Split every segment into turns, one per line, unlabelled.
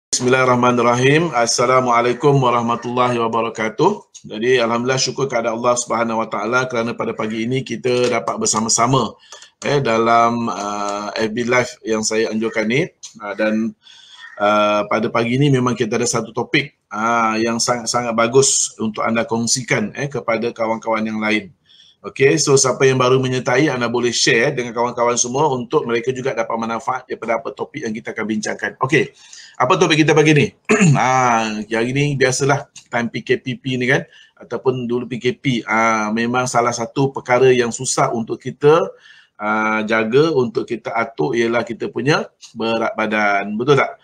Bismillahirrahmanirrahim. Assalamualaikum warahmatullahi wabarakatuh. Jadi alhamdulillah, syukur kepada Allah Subhanahu wa taala kerana pada pagi ini kita dapat bersama-sama dalam FB Live yang saya anjurkan ni, dan pada pagi ini memang kita ada satu topik yang sangat-sangat bagus untuk anda kongsikan kepada kawan-kawan yang lain. Okey, so siapa yang baru menyertai, anda boleh share dengan kawan-kawan semua untuk mereka juga dapat manfaat daripada apa topik yang kita akan bincangkan. Okey, apa topik kita pagi ni? Hari ni biasalah time PKPP ni kan, ataupun dulu PKP, memang salah satu perkara yang susah untuk kita jaga, untuk kita atur ialah kita punya berat badan, betul tak?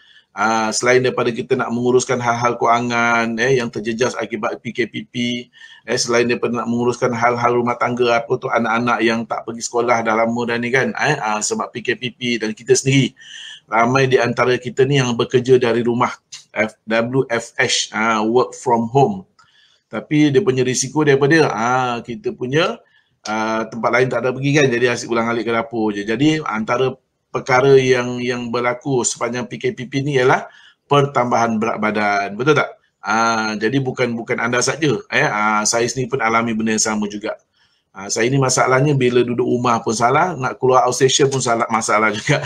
Selain daripada kita nak menguruskan hal-hal kewangan yang terjejas akibat PKPP, selain daripada nak menguruskan hal-hal rumah tangga, apa tu, anak-anak yang tak pergi sekolah dah lama dah ni kan, sebab PKPP, dan kita sendiri ramai di antara kita ni yang bekerja dari rumah, WFH, work from home. Tapi dia punya risiko daripada kita punya tempat lain tak ada pergi kan, jadi asyik ulang-alik ke dapur je. Jadi antara perkara yang berlaku sepanjang PKPP ni ialah pertambahan berat badan, betul tak? Jadi bukan anda saja, saya sendiri pun alami benda yang sama juga. Saya ni masalahnya bila duduk rumah pun salah, nak keluar outstation pun masalah juga.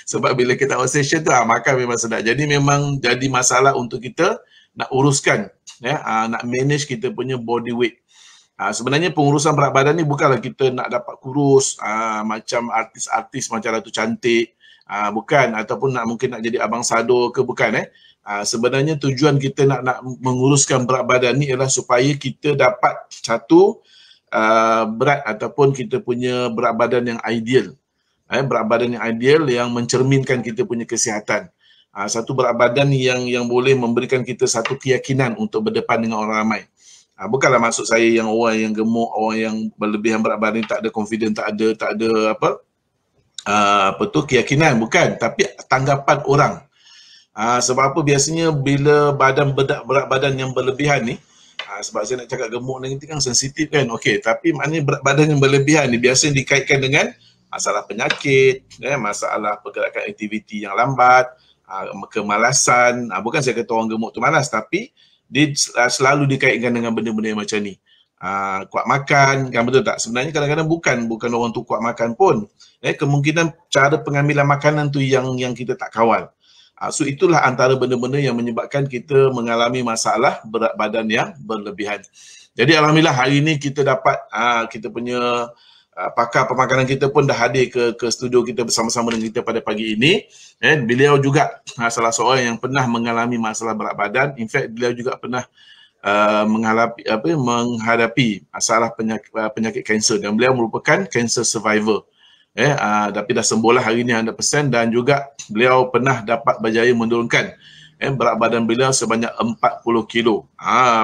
Sebab bila kita outstation tu makan memang sedap. Jadi memang jadi masalah untuk kita nak uruskan, nak manage kita punya body weight. Sebenarnya pengurusan berat badan ni bukanlah kita nak dapat kurus macam artis-artis macam Ratu Cantik, bukan, ataupun mungkin nak jadi Abang Sado ke, bukan. Sebenarnya tujuan kita nak menguruskan berat badan ni ialah supaya kita dapat satu berat ataupun kita punya berat badan yang ideal. Berat badan yang ideal yang mencerminkan kita punya kesihatan. Satu berat badan yang boleh memberikan kita satu keyakinan untuk berdepan dengan orang ramai. Bukanlah maksud saya yang orang yang gemuk, orang yang berlebihan berat badan tak ada confidence, tak ada keyakinan, bukan, tapi tanggapan orang. Sebab apa biasanya bila berat badan yang berlebihan ni, sebab saya nak cakap gemuk nanti kan sensitif kan, okey, tapi maknanya berat badan yang berlebihan ni biasanya dikaitkan dengan masalah penyakit, masalah pergerakan aktiviti yang lambat, kemalasan. Bukan saya kata orang gemuk tu malas, tapi dia selalu dikaitkan dengan benda-benda yang macam ni. Kuat makan, kan, betul tak? Sebenarnya kadang-kadang bukan orang tu kuat makan pun. Kemungkinan cara pengambilan makanan tu yang kita tak kawal. So itulah antara benda-benda yang menyebabkan kita mengalami masalah berat badan yang berlebihan. Jadi alhamdulillah hari ini kita dapat kita punya pakar pemakanan kita pun dah hadir ke studio kita bersama-sama dengan kita pada pagi ini. Beliau juga salah seorang yang pernah mengalami masalah berat badan. In fact, beliau juga pernah menghadapi masalah penyakit kanser, dan beliau merupakan cancer survivor. Tapi dah sembuh lah hari ini 100%, dan juga beliau pernah dapat berjaya menurunkan berat badan beliau sebanyak 40 kilo.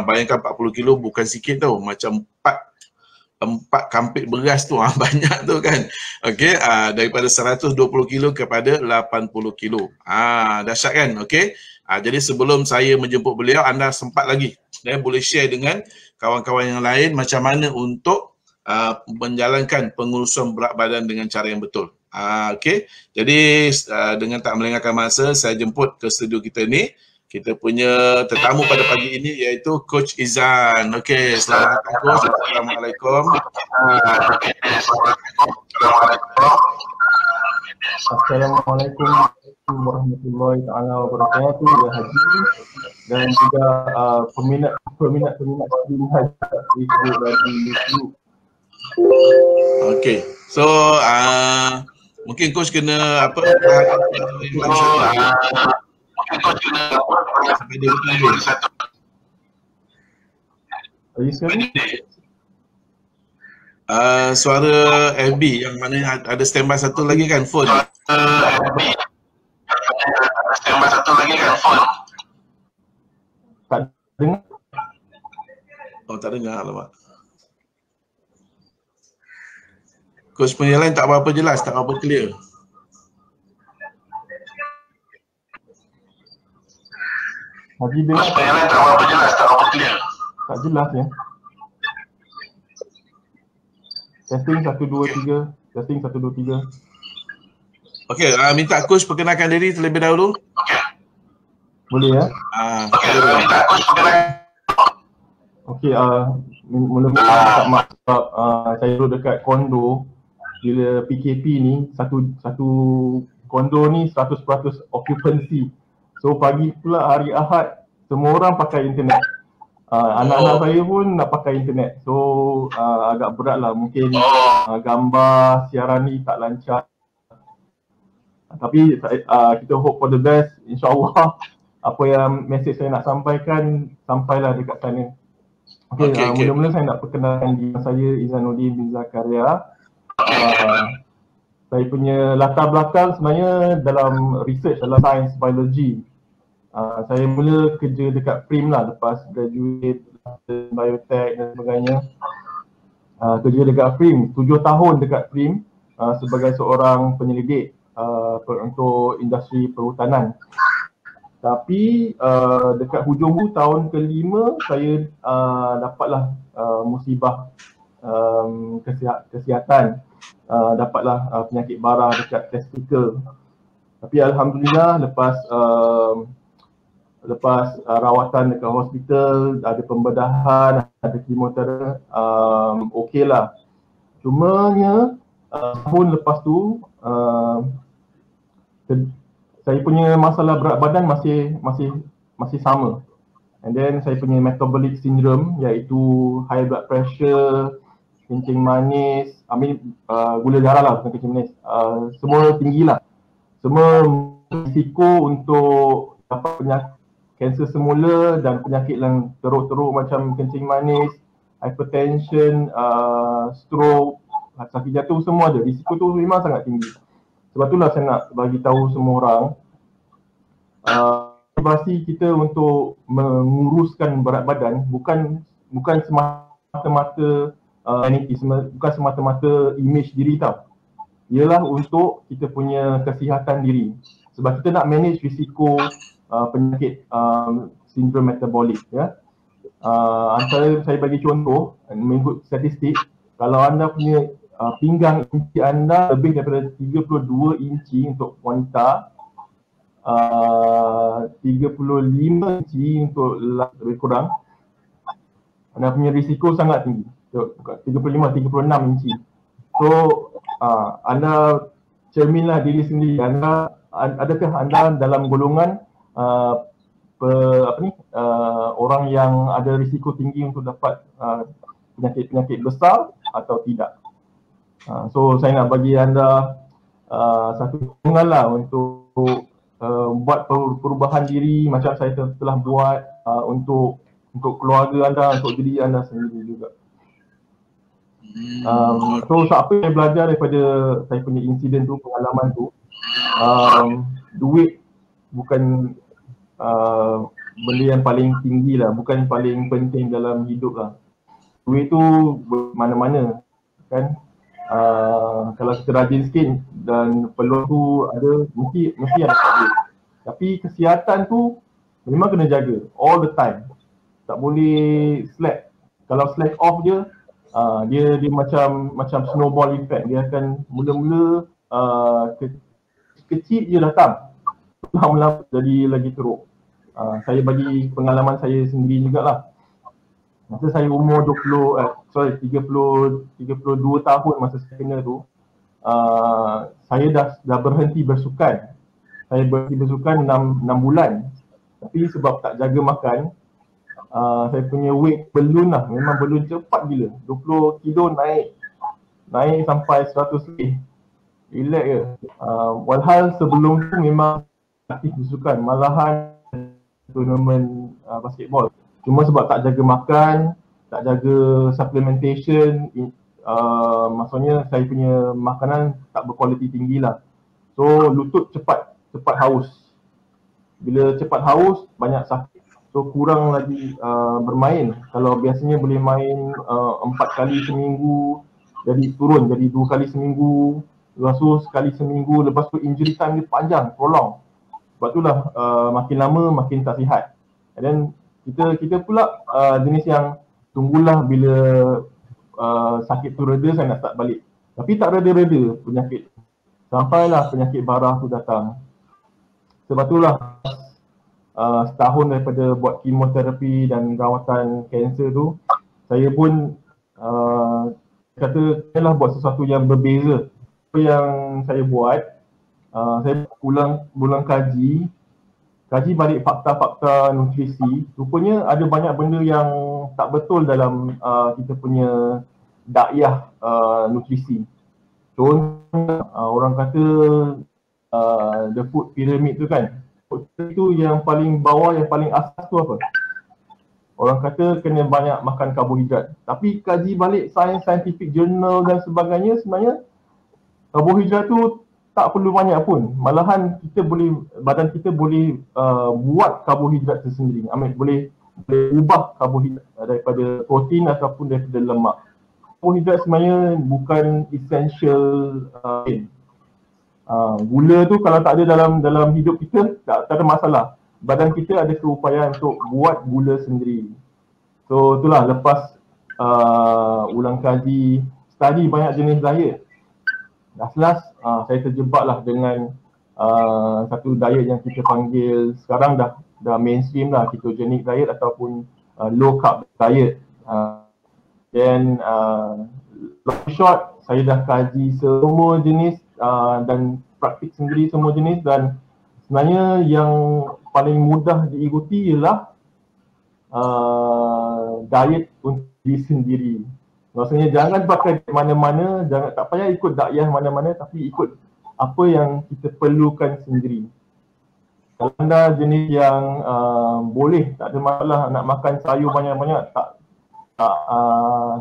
Bayangkan 40 kilo bukan sikit tau, macam 4 kampit beras tu, banyak tu kan. Okey, daripada 120 kilo kepada 80 kilo. Dahsyat kan? Okey. Jadi sebelum saya menjemput beliau, anda sempat lagi boleh share dengan kawan-kawan yang lain macam mana untuk menjalankan pengurusan berat badan dengan cara yang betul. Okey. Jadi dengan tak melengahkan masa, saya jemput ke studio kita ni kita punya tetamu pada pagi ini, iaitu Coach Izan. Okey, selamat datang Coach. Assalamualaikum.
Assalamualaikum warahmatullahi taala wabarakatuh, ya Haji, dan juga peminat Haji dari YouTube.
Okey. So mungkin Coach kena suara FB yang mana ada standby satu lagi kan, phone.
Tak dengar?
Oh, tak dengar lah, Pak. Coach punya line tak apa-apa jelas, tak apa-apa clear.
Haji dengar? Tak jelas ya. Testing 1 2 3. Testing 1 2 3.
Okey, minta coach perkenalkan diri terlebih dahulu.
Boleh ya? Okey, mula-mula minta maaf sebab saya duduk dekat kondo. Bila PKP ni, satu kondo ni 100% occupancy. So pagi pula hari Ahad, semua orang pakai internet. Anak-anak saya pun nak pakai internet. So agak berat lah, mungkin gambar siaran ni tak lancar. Tapi kita hope for the best. InsyaAllah apa yang mesej saya nak sampaikan, sampailah dekat sana. Okay. Mula-mula saya nak perkenalkan diri saya, Izzanuddin bin Zakaria. Saya punya latar belakang sebenarnya dalam research, dalam science biology. Saya mula kerja dekat PRIM lah lepas graduate biotech dan sebagainya. Kerja dekat PRIM, 7 tahun dekat PRIM sebagai seorang penyelidik untuk industri perhutanan. Tapi dekat hujung tahun ke-5 saya dapatlah musibah kesihatan, dapatlah penyakit bara dekat testikel. Tapi alhamdulillah lepas rawatan dekat hospital, ada pembedahan, ada kemoterapi, okeylah. Cumanya tahun lepas tu saya punya masalah berat badan masih sama. And then saya punya metabolic syndrome, iaitu high blood pressure, kencing manis, gula darah lah, bukan kencing manis, semua tinggi lah. Semua risiko untuk dapat penyakit kanser semula dan penyakit yang teruk-teruk macam kencing manis, hypertension, stroke, sakit jantung, semua ada. Risiko tu memang sangat tinggi. Sebab itulah saya nak bagi tahu semua orang, motivasi kita untuk menguruskan berat badan bukan semata-mata bukan semata-mata image diri tau. Ialah untuk kita punya kesihatan diri. Sebab kita nak manage risiko penyakit sindrom metabolik ya. Antara saya bagi contoh, mengikut statistik, kalau anda punya pinggang inci anda lebih daripada 32 inci untuk wanita, 35 inci untuk lelaki lebih kurang, anda punya risiko sangat tinggi. 36 inci. So anda cerminlah diri sendiri. Adakah anda dalam golongan orang yang ada risiko tinggi untuk dapat penyakit-penyakit besar atau tidak? So saya nak bagi anda satu dukungan lah untuk buat perubahan diri macam saya telah buat untuk keluarga anda, untuk diri anda sendiri juga. So apa yang saya belajar daripada saya punya insiden tu, pengalaman tu, duit bukan benda yang paling tinggi lah, bukan paling penting dalam hidup lah. Duit tu mana-mana kan. Kalau kita rajin sikit dan peluang tu ada, mesti ada duit. Tapi kesihatan tu memang kena jaga all the time. Tak boleh slack. Kalau slack off dia macam snowball effect. Dia akan mula-mula kecil je datang, lama-lama jadi lagi teruk. Saya bagi pengalaman saya sendiri jugalah. Masa saya umur 32 tahun masa saya kena tu, saya dah berhenti bersukan. Saya berhenti bersukan 6 bulan. Tapi sebab tak jaga makan, saya punya weight balloon lah, memang balloon cepat gila. 20 kilo naik sampai 100 lebih. Relax je. Walhal sebelum tu memang aktif bersukan, malahan turnamen basketball. Cuma sebab tak jaga makan, tak jaga supplementation, maksudnya saya punya makanan tak berkualiti tinggi lah. So lutut cepat haus. Bila cepat haus, banyak sakit. So kurang lagi bermain. Kalau biasanya boleh main 4 kali seminggu, jadi turun jadi 2 kali seminggu. Lepas tu sekali seminggu, lepas tu injury time dia panjang, prolong. Sebab itulah makin lama makin tak sihat. And then kita pula jenis yang tunggulah bila sakit tu reda saya nak start balik. Tapi tak reda-reda penyakit. Sampailah penyakit bara tu datang. Sebab itulah setahun daripada buat kemoterapi dan rawatan kanser tu, saya pun kata lah buat sesuatu yang berbeza. Apa yang saya buat, saya ulang kaji balik fakta-fakta nutrisi. Rupanya ada banyak benda yang tak betul dalam kita punya dakyah nutrisi. Contohnya orang kata the food pyramid tu kan, itu yang paling bawah, yang paling asas tu apa? Orang kata kena banyak makan karbohidrat. Tapi kaji balik scientific journal dan sebagainya, sebenarnya karbohidrat tu tak perlu banyak pun. Malahan badan kita boleh buat karbohidrat tersendiri. Boleh ubah karbohidrat daripada protein ataupun daripada lemak. Karbohidrat sebenarnya bukan essential. Gula tu kalau tak ada dalam hidup kita, tak ada masalah. Badan kita ada keupayaan untuk buat gula sendiri. So itulah, lepas ulang kaji, study banyak jenis diet, last saya terjebaklah dengan satu diet yang kita panggil sekarang dah mainstream lah, ketogenic diet ataupun low carb diet. Then long short, saya dah kaji semua jenis dan praktik sendiri semua jenis, dan sebenarnya yang paling mudah diikuti ialah diet untuk diri sendiri. Maksudnya jangan pakai mana-mana, tak payah ikut dakyah mana-mana, tapi ikut apa yang kita perlukan sendiri. Kalau anda jenis yang boleh, tak ada masalah nak makan sayur banyak-banyak,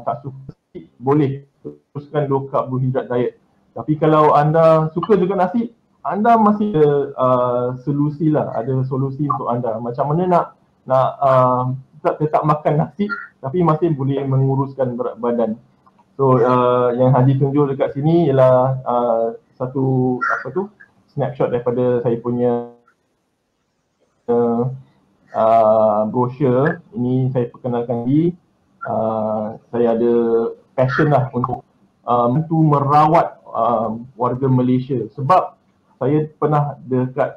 tak suka, boleh teruskan low carbohydrate diet. Tapi kalau anda suka juga nasi, anda masih ada solusi lah, ada solusi untuk anda. Macam mana nak tetap makan nasi tapi masih boleh menguruskan berat badan. So yang Haji tunjuk dekat sini ialah satu snapshot daripada saya punya brochure. Ini saya perkenalkan diri. Saya ada passion lah untuk merawat warga Malaysia, sebab saya pernah dekat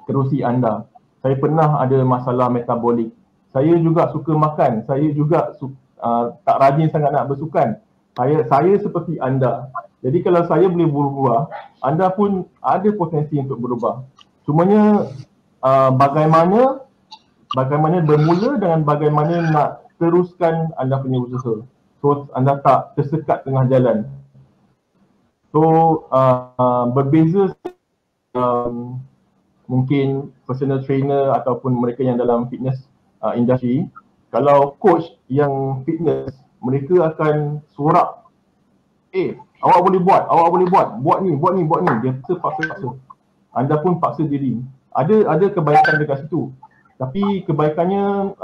kerusi anda. Saya pernah ada masalah metabolik. Saya juga suka makan. Saya juga tak rajin sangat nak bersukan. Saya seperti anda. Jadi kalau saya boleh berubah, anda pun ada potensi untuk berubah. Cumanya bagaimana bermula dengan bagaimana nak teruskan anda punya usaha. So anda tak tersekat tengah jalan. So berbeza mungkin personal trainer ataupun mereka yang dalam fitness industri. Kalau coach yang fitness, mereka akan sorak, awak boleh buat, buat ni. Dia paksa. Anda pun paksa diri. Ada kebaikan dekat situ. Tapi kebaikannya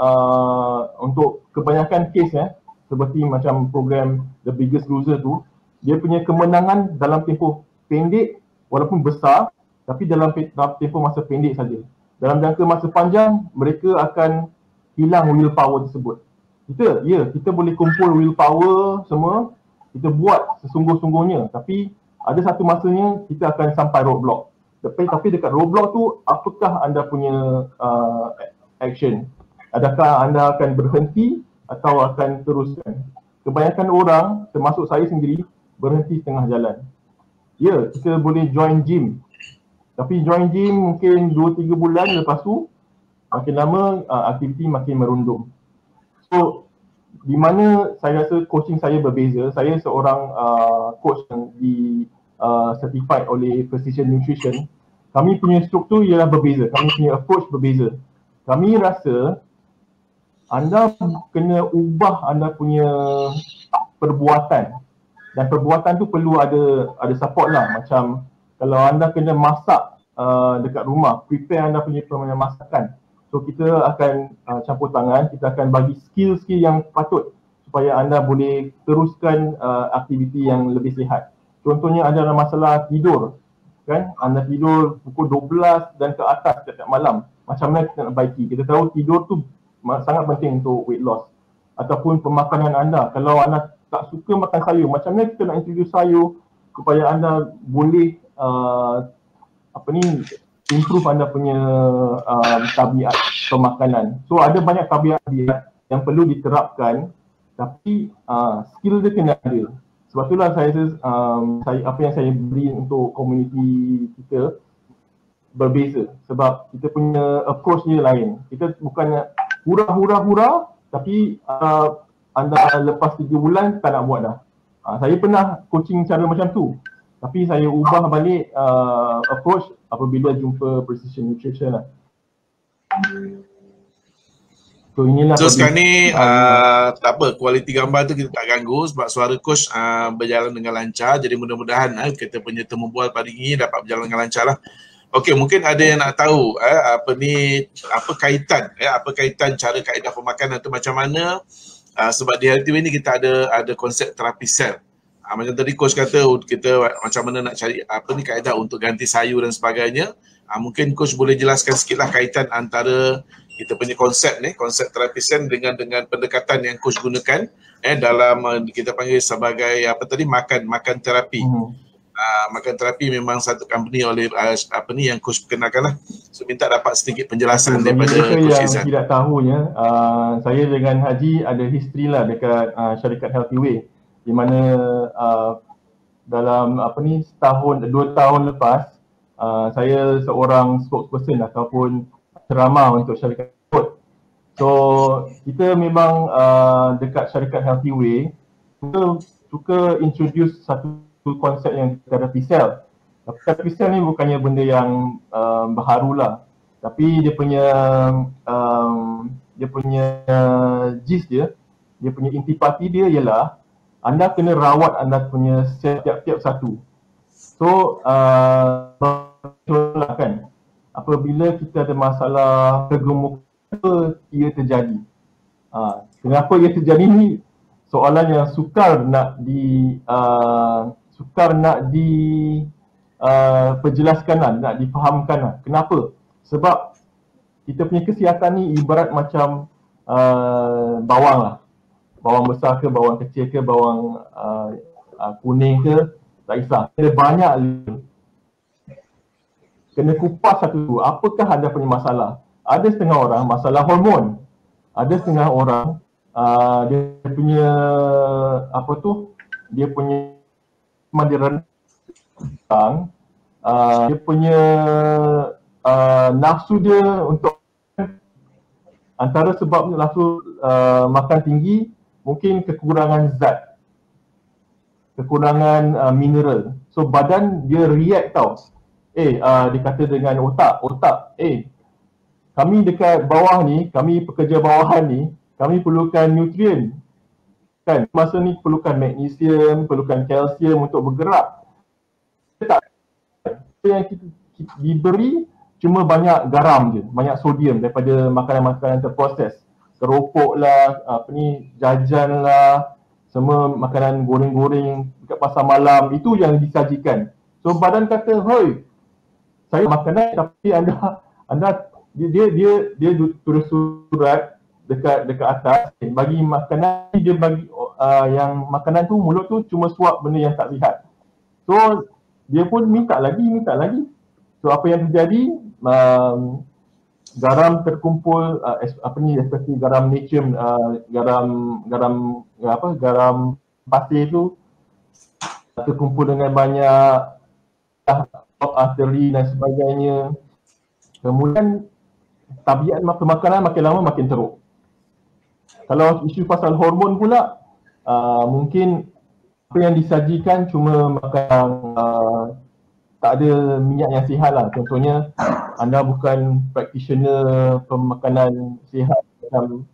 untuk kebanyakan kes seperti macam program The Biggest Loser tu, dia punya kemenangan dalam tempoh pendek walaupun besar, tapi dalam tempoh masa pendek saja. Dalam jangka masa panjang, mereka akan hilang willpower tersebut. Kita boleh kumpul willpower semua, kita buat sesungguh-sungguhnya, tapi ada satu masanya kita akan sampai roadblock. Tapi dekat roadblock tu, apakah anda punya action? Adakah anda akan berhenti atau akan teruskan? Kebanyakan orang, termasuk saya sendiri, berhenti tengah jalan. Kita boleh join gym, tapi join gym mungkin 2-3 bulan, lepas tu makin lama aktiviti makin merundum. So di mana saya rasa coaching saya berbeza. Saya seorang coach yang certified oleh Precision Nutrition. Kami punya struktur ialah berbeza, kami punya approach berbeza. Kami rasa anda kena ubah anda punya perbuatan, dan perbuatan tu perlu ada support lah. Macam kalau anda kena masak dekat rumah, prepare anda punya masakan. So kita akan campur tangan, kita akan bagi skill-skill yang patut supaya anda boleh teruskan aktiviti yang lebih sihat. Contohnya ada masalah tidur, kan? Anda tidur pukul 12 dan ke atas setiap malam. Macam mana kita nak baiki? Kita tahu tidur tu sangat penting untuk weight loss. Ataupun pemakanan anda, kalau anda tak suka makan sayur, macam mana kita nak introduce sayur supaya anda boleh improve anda punya tabiat pemakanan. So ada banyak tabiat yang perlu diterapkan, tapi skill dia kena ada. Sebab itulah saya apa yang saya beri untuk komuniti kita berbeza, sebab kita punya approach dia lain. Kita bukannya hura, tapi anda lepas 3 bulan tak nak buat dah. Saya pernah coaching cara macam tu, tapi saya ubah balik approach apabila jumpa precision nutrition lah. So inilah
sekarang ni tak apa, kualiti gambar tu kita tak ganggu sebab suara coach berjalan dengan lancar. Jadi mudah-mudahan kita punya temu bual pagi ini dapat berjalan dengan lancar lah. Okey, mungkin ada yang nak tahu apa kaitan cara kaedah pemakanan tu macam mana, sebab di Healthyway ni kita ada konsep terapi sel. Macam tadi coach kata kita macam mana nak cari kaedah untuk ganti sayur dan sebagainya. Mungkin coach boleh jelaskan sikitlah kaitan antara kita punya konsep terapi sel dengan pendekatan yang coach gunakan dalam kita panggil sebagai makan terapi. Makan terapi memang satu company oleh yang coach perkenalkan lah. So minta dapat sedikit penjelasan daripada coach Izzat.
Yang tidak tahunya, saya dengan Haji ada history lah dekat syarikat Healthyway, di mana dalam setahun 2 tahun lepas saya seorang spokesperson ataupun ceramah untuk syarikat tersebut. So kita memang dekat syarikat Healthyway kita suka introduce satu konsep yang terapi sel. Terapi sel ni bukannya benda yang baharulah, tapi dia punya gist dia punya intipati dia ialah anda kena rawat anda punya sel tiap-tiap satu. So kan, apabila kita ada masalah kegemukan, apa ia terjadi? Kenapa ia terjadi ni soalan yang sukar nak perjelaskan lah, nak difahamkan lah. Kenapa? Sebab kita punya kesihatan ni ibarat macam bawang lah. Bawang besar ke, bawang kecil ke, bawang kuning ke, tak kisah. Ada banyak kena kupas satu. Apakah anda punya masalah? Ada setengah orang masalah hormon. Ada setengah orang dia punya dia punya dia punya nafsu dia untuk antara sebab nafsu makan tinggi mungkin kekurangan zat, kekurangan mineral. So badan dia react tau. Dia kata dengan otak, kami dekat bawah ni, kami pekerja bawahan ni, kami perlukan nutrien. Kan, masa ni perlukan magnesium, perlukan kalsium untuk bergerak. Tak, yang kita diberi cuma banyak garam je, banyak sodium daripada makanan-makanan terproses. Keropok lah, jajan lah, semua makanan goreng-goreng dekat pasar malam, itu yang disajikan. So badan kata, hoi, saya makanan tapi anda dia tulis surat dekat atas bagi makanan, dia bagi yang makanan tu mulut tu cuma suap benda yang tak sihat. So dia pun minta lagi. So apa yang terjadi, garam terkumpul, especially garam natrium, garam pasir tu terkumpul dengan banyak arteri dan sebagainya. Kemudian tabiat pemakanan makin lama makin teruk. Kalau isu pasal hormon pula, mungkin apa yang disajikan cuma makan tak ada minyak yang sihat lah. Contohnya anda bukan practitioner pemakanan sihat macam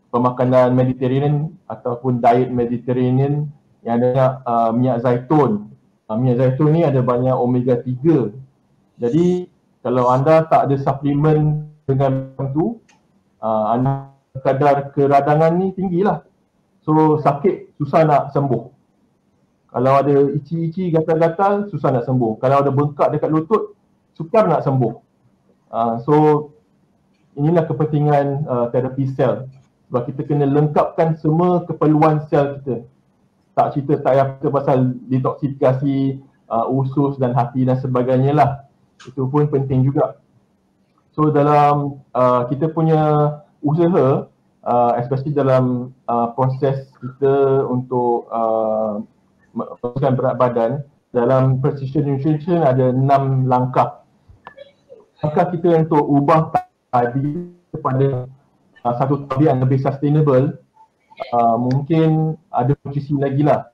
pemakanan Mediterranean ataupun diet Mediterranean yang ada minyak zaitun. Minyak zaitun ni ada banyak omega 3. Jadi kalau anda tak ada suplemen dengan tu, anda kadar keradangan ni tinggilah. So sakit susah nak sembuh. Kalau ada ici-ici, gatal-gatal, susah nak sembuh. Kalau ada bengkak dekat lutut, sukar nak sembuh. So inilah kepentingan terapi sel. Sebab kita kena lengkapkan semua keperluan sel kita. Tak cerita pasal detoksifikasi usus dan hati dan sebagainya lah. Itu pun penting juga. So dalam kita punya usaha, especially dalam proses kita untuk menurunkan berat badan, dalam precision nutrition ada 6 langkah. Langkah kita untuk ubah tadi kepada satu tabiat yang lebih sustainable, mungkin ada nutrisi lagi lah.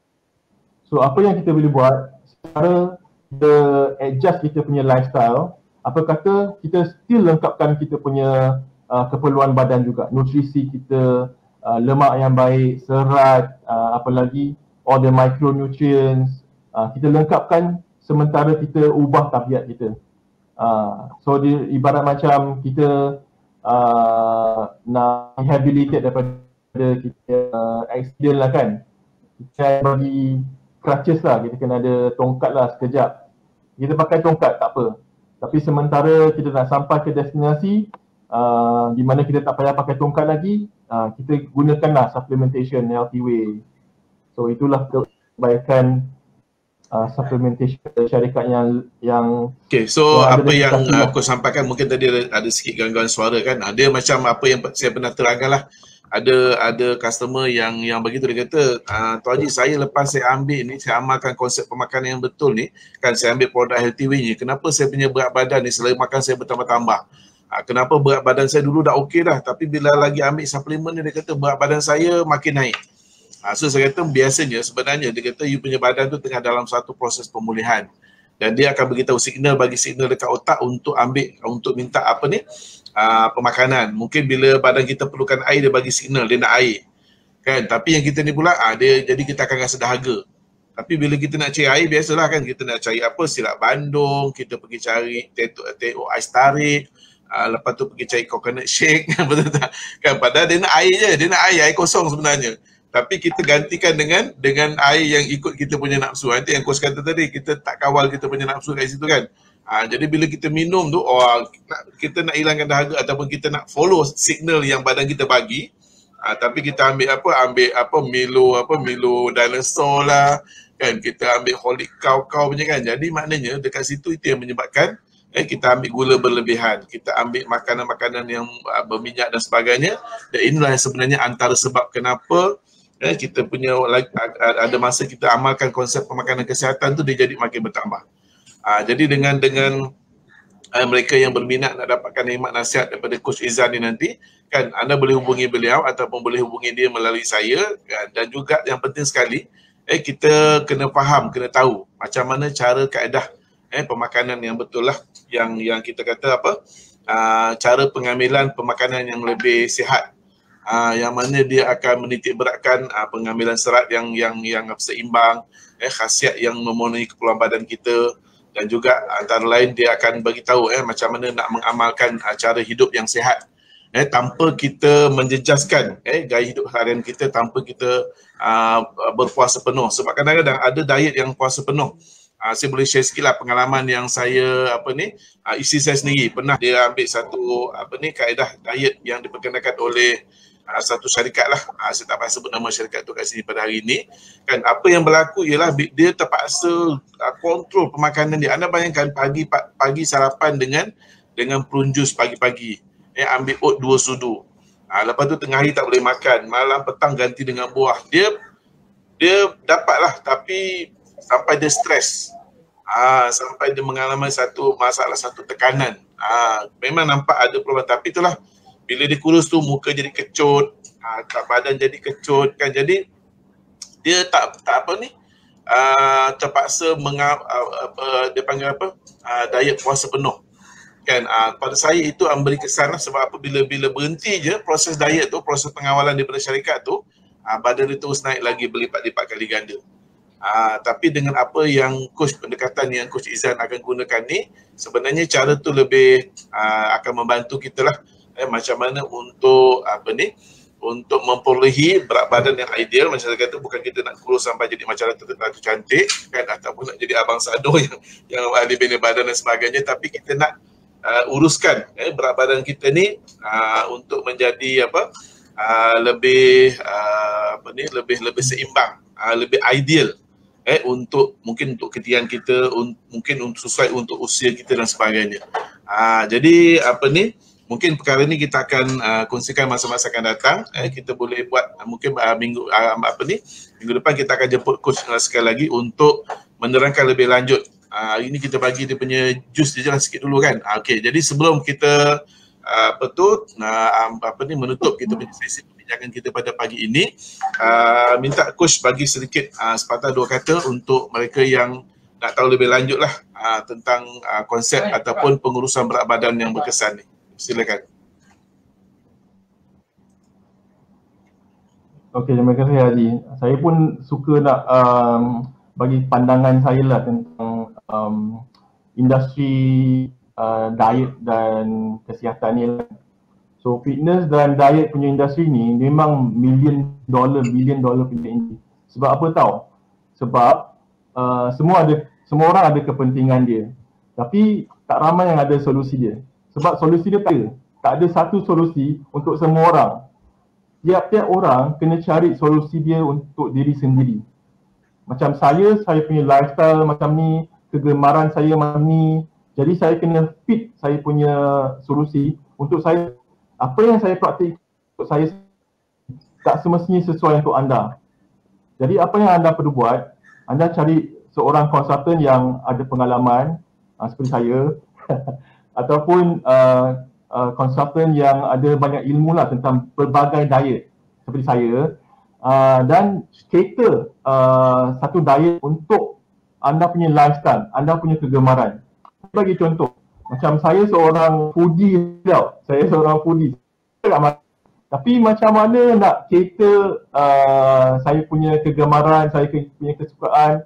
So apa yang kita boleh buat, secara kita adjust kita punya lifestyle, apa kata kita still lengkapkan kita punya keperluan badan juga, nutrisi kita, lemak yang baik, serat, apa lagi, all the micronutrients, kita lengkapkan sementara kita ubah tabiat kita. So ibarat macam kita nak rehabilitate daripada kita accident lah kan, kita bagi crutches lah, kita kena ada tongkat lah sekejap, kita pakai tongkat tak apa, tapi sementara kita nak sampai ke destinasi di mana kita tak payah pakai tongkat lagi, kita gunakanlah supplementation healthy way. So itulah kebaikan supplementation syarikat yang
okay, so apa yang aku sampaikan, mungkin tadi ada sikit gangguan suara kan, ada macam apa yang saya pernah terangkan lah, ada customer yang begitu, dia kata, Tuan Haji, saya lepas saya ambil ni, saya amalkan konsep pemakanan yang betul ni kan, saya ambil produk healthy way ni, kenapa saya punya berat badan ni selain makan saya bertambah-tambah, kenapa berat badan saya dulu dah okey dah, tapi bila lagi ambil suplemen ni, dia kata berat badan saya makin naik. So saya kata biasanya sebenarnya dia kata you punya badan tu tengah dalam satu proses pemulihan, dan dia akan beritahu bagi signal dekat otak untuk minta apa ni, pemakanan. Mungkin bila badan kita perlukan air, dia bagi signal dia nak air kan, tapi yang kita ni pula jadi kita akan rasa dahaga. Tapi bila kita nak cari air, biasalah kan, kita nak cari apa, sirap bandung, kita pergi cari teh ais tarik, lepas tu pergi cari coconut shake, betul tak kan, padahal dia nak air je, dia nak air kosong sebenarnya, tapi kita gantikan dengan air yang ikut kita punya nafsu. Nanti yang Coach kata tadi, kita tak kawal kita punya nafsu kat situ kan. Jadi bila kita minum tu, kita nak hilangkan dahaga ataupun kita nak follow signal yang badan kita bagi, tapi kita ambil Milo dinosaur lah kan, kita ambil Holy Cow punya kan. Jadi maknanya dekat situ itu yang menyebabkan kita ambil gula berlebihan, kita ambil makanan-makanan yang berminyak dan sebagainya. Dan inilah yang sebenarnya antara sebab kenapa kita punya ada masa kita amalkan konsep pemakanan kesihatan tu, dia jadi makin bertambah. Jadi dengan mereka yang berminat nak dapatkan khidmat nasihat daripada Coach Izan ni nanti kan, anda boleh hubungi beliau ataupun boleh hubungi dia melalui saya kan. Dan juga yang penting sekali, kita kena faham, kena tahu macam mana cara kaedah pemakanan yang betul lah, yang kita kata cara pengambilan pemakanan yang lebih sihat, yang mana dia akan menitik beratkan pengambilan serat yang seimbang, khasiat yang memenuhi keperluan badan kita, dan juga antara lain dia akan bagi tahu macam mana nak mengamalkan cara hidup yang sihat, tanpa kita menjejaskan gaya hidup harian kita, tanpa kita berpuasa penuh. Sebab kadang-kadang ada diet yang puasa penuh. Saya boleh share sikit lah pengalaman yang saya isteri saya sendiri pernah dia ambil satu kaedah diet yang diperkenalkan oleh satu syarikat lah, saya tak payah sebut nama syarikat tu kat sini pada hari ni kan. Apa yang berlaku ialah dia terpaksa kontrol pemakanan dia. Anda bayangkan pagi sarapan dengan prune juice pagi-pagi, ambil oat 2 sudu, lepas tu tengah hari tak boleh makan, malam petang ganti dengan buah. Dia dapatlah, tapi sampai dia stres, sampai dia mengalami satu masalah, satu tekanan. Memang nampak ada perubahan, tapi itulah bila dia kurus tu muka jadi kecut, badan jadi kecut kan. Jadi dia terpaksa dia panggil diet puasa penuh kan. Pada saya itu memberi kesan lah, sebab bila berhenti je proses diet tu, proses pengawalan daripada syarikat tu, badan dia terus naik lagi berlipat-lipat kali ganda. Tapi dengan apa yang pendekatan yang Coach Izan akan gunakan ni, sebenarnya cara tu lebih akan membantu kita lah, macam mana untuk untuk memperolehi berat badan yang ideal. Macam saya kata, bukan kita nak kurus sampai jadi macam Ratu Cantik kan, ataupun nak jadi Abang Sado yang ahli bina badan dan sebagainya, tapi kita nak uruskan berat badan kita ni untuk menjadi lebih lebih seimbang, lebih ideal untuk mungkin untuk ketian kita, mungkin untuk sesuai untuk usia kita dan sebagainya. Jadi mungkin perkara ni kita akan kongsikan masa-masa akan datang. Kita boleh buat mungkin minggu depan kita akan jemput coach sekali lagi untuk menerangkan lebih lanjut. Hari ni kita bagi dia punya jus je lah sikit dulu kan. Okey, jadi sebelum kita menutup kita punya sesi perbincangan kita pada pagi ini, minta coach bagi sedikit sepatah dua kata untuk mereka yang nak tahu lebih lanjut lah tentang konsep ataupun pengurusan berat badan yang berkesan ni. Silakan.
Okey, terima kasih Haji. Saya pun suka nak bagi pandangan saya lah tentang industri diet dan kesihatan ni lah. So fitness dan diet punya industri ni memang billion dollar punya industri. Sebab apa tahu? Sebab semua orang ada kepentingan dia. Tapi tak ramai yang ada solusi dia. Sebab solusi dia tak ada satu solusi untuk semua orang. Tiap-tiap orang kena cari solusi dia untuk diri sendiri. Macam saya punya lifestyle macam ni, kegemaran saya macam ni. Jadi saya kena fit saya punya solusi untuk saya. Apa yang saya praktik untuk saya tak semestinya sesuai untuk anda. Jadi apa yang anda perlu buat, anda cari seorang konsultan yang ada pengalaman seperti saya ataupun konsultan yang ada banyak ilmu lah tentang pelbagai diet seperti saya, dan cater satu diet untuk anda punya lifestyle, anda punya kegemaran. Bagi contoh, macam saya seorang foodie tau. Saya seorang foodie. Tapi macam mana nak cater saya punya kegemaran, saya punya kesukaan,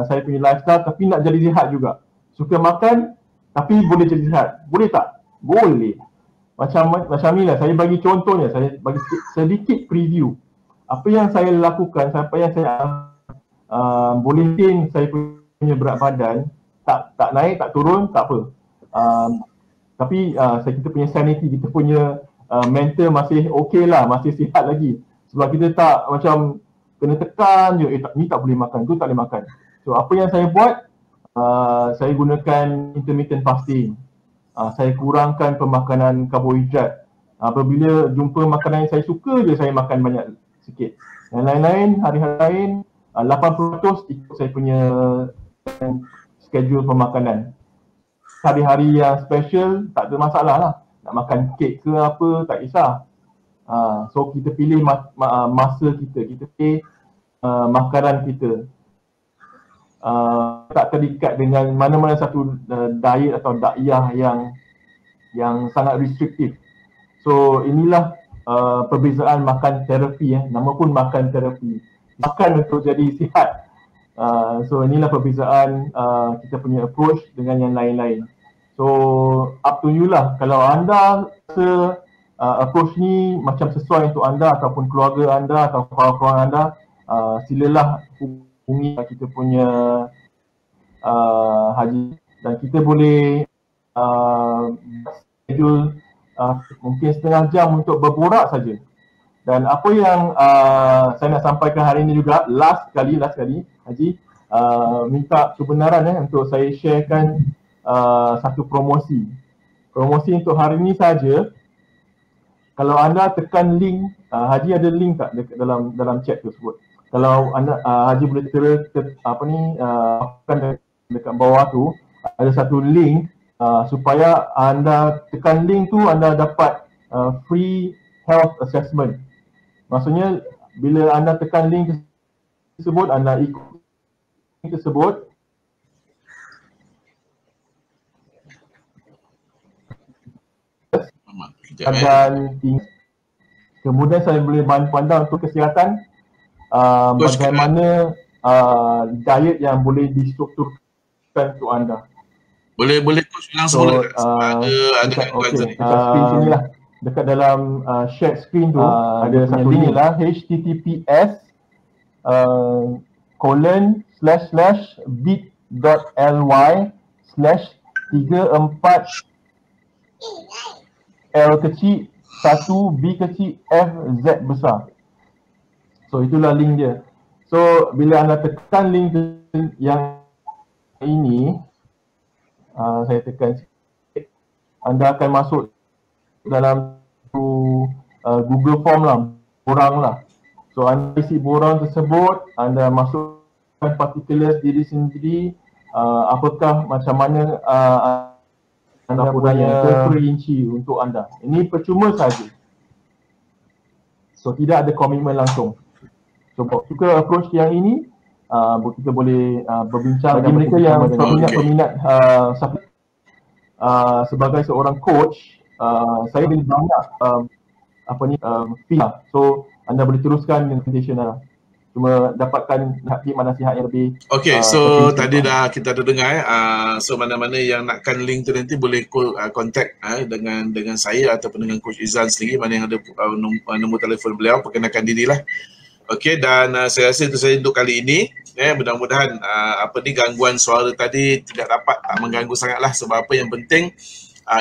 saya punya lifestyle tapi nak jadi sihat juga. Suka makan tapi boleh jadi sihat. Boleh tak? Boleh. Macam ni lah, saya bagi contohnya, saya bagi sedikit preview. Apa yang saya lakukan, apa yang saya boleh maintain saya punya berat badan, tak naik, tak turun, tak apa. Tapi kita punya sanity, kita punya mental masih okey lah, masih sihat lagi. Sebab kita tak macam kena tekan je, ni tak boleh makan, tu tak boleh makan. So apa yang saya buat, saya gunakan intermittent fasting. Saya kurangkan pemakanan karbohidrat. Apabila jumpa makanan yang saya suka je, saya makan banyak sikit. Yang lain-lain, hari-hari lain, 80% ikut saya punya schedule pemakanan. Hari-hari yang special, tak ada masalah lah. Nak makan kek ke apa, tak kisah. So kita pilih masa kita pilih makanan kita. Tak terikat dengan mana-mana satu diet atau dakwah yang sangat restriktif. So inilah perbezaan makan terapi. Nama pun makan terapi. Makan untuk jadi sihat. So inilah perbezaan kita punya approach dengan yang lain-lain. So up to you lah. Kalau anda rasa approach ni macam sesuai untuk anda ataupun keluarga anda atau kawan-kawan anda, silalah hubungi kita punya Haji, dan kita boleh schedule mungkin setengah jam untuk berborak saja. Dan apa yang saya nak sampaikan hari ini juga, last kali Haji, minta kebenaran untuk saya sharekan satu promosi untuk hari ini saja. Kalau anda tekan link, Haji ada link tak dalam chat tersebut? Kalau anda Haji boleh dekat bawah tu ada satu link, supaya anda tekan link tu anda dapat free health assessment. Maksudnya bila anda tekan link tersebut, anda ikut link tersebut, dan kemudian saya boleh bantu anda untuk kesihatan, bagaimana diet yang boleh distrukturkan untuk anda.
Boleh coach langsung ada
dekat screen sini lah, dekat dalam share screen tu ada satu link lah, https://bit.ly/34 L kecil 1 B kecil F Z besar. So itulah link dia. So bila anda tekan link yang ini, saya tekan sikit, anda akan masuk dalam Google Form lah, borang lah. So anda isi borang tersebut, anda masukkan particulars diri sendiri, apakah macam mana anda punya perinci untuk anda. Ini percuma saja. So tidak ada komitmen langsung. So suka approach yang ini, kita boleh berbincang bagi mereka yang peminat sebagai seorang coach, saya boleh banyak fee lah. So anda boleh teruskan dengan conditional, cuma dapatkan nasihat yang lebih.
Okay, so tadi dah kita dah dengar so mana-mana yang nakkan link tu nanti boleh contact dengan saya ataupun dengan Coach Izan sendiri, mana yang ada nombor telefon beliau, perkenalkan dirilah. Okey, dan saya rasa itu saja untuk kali ini. Mudah-mudahan gangguan suara tadi tidak dapat mengganggu sangatlah, sebab apa yang penting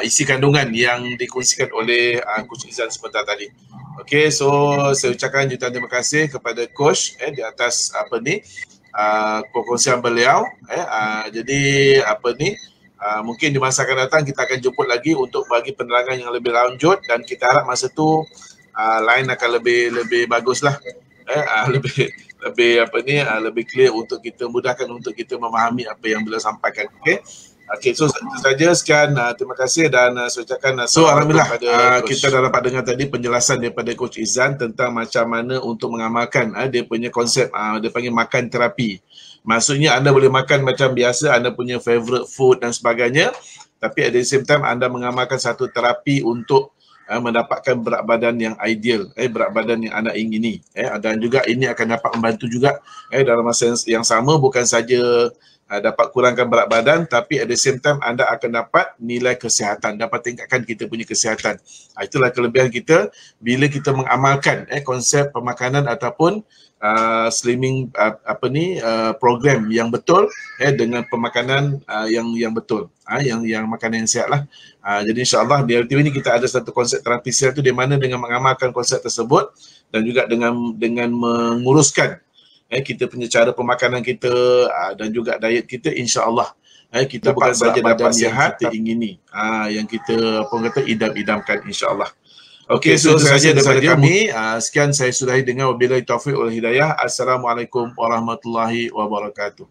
isi kandungan yang dikongsikan oleh Coach Izan sebentar tadi. Okey, so saya ucapkan jutaan terima kasih kepada Coach di atas perkongsian beliau. Jadi mungkin di masa akan datang kita akan jemput lagi untuk bagi penerangan yang lebih lanjut, dan kita harap masa tu line akan lebih baguslah. Lebih clear untuk kita, mudahkan untuk kita memahami apa yang beliau sampaikan. Okey, so itu saja. Sekian, terima kasih, dan saya ucapkan alhamdulillah kita dah dapat dengar tadi penjelasan daripada Coach Izan tentang macam mana untuk mengamalkan dia punya konsep, dia panggil makan terapi. Maksudnya anda boleh makan macam biasa, anda punya favorite food dan sebagainya, tapi at the same time anda mengamalkan satu terapi untuk mendapatkan berat badan yang ideal, berat badan yang anda ingini, dan juga ini akan dapat membantu juga dalam masa yang sama, bukan saja dapat kurangkan berat badan, tapi at the same time anda akan dapat nilai kesihatan, dapat tingkatkan kita punya kesihatan. Itulah kelebihan kita bila kita mengamalkan konsep pemakanan ataupun slimming program yang betul dengan pemakanan yang betul, yang makanan yang sihat lah. Jadi insyaAllah di LTV ini kita ada satu konsep terapi sihat tu, di mana dengan mengamalkan konsep tersebut dan juga dengan menguruskan kita punya cara pemakanan kita dan juga diet kita, insyaAllah kita bukan saja dapat sihat yang kita ingini, yang kita idam-idamkan, insyaAllah. Okey, so itu saja daripada kami. Sekian saya sudahi dengan wabillahi taufiq wal hidayah. Assalamualaikum warahmatullahi wabarakatuh.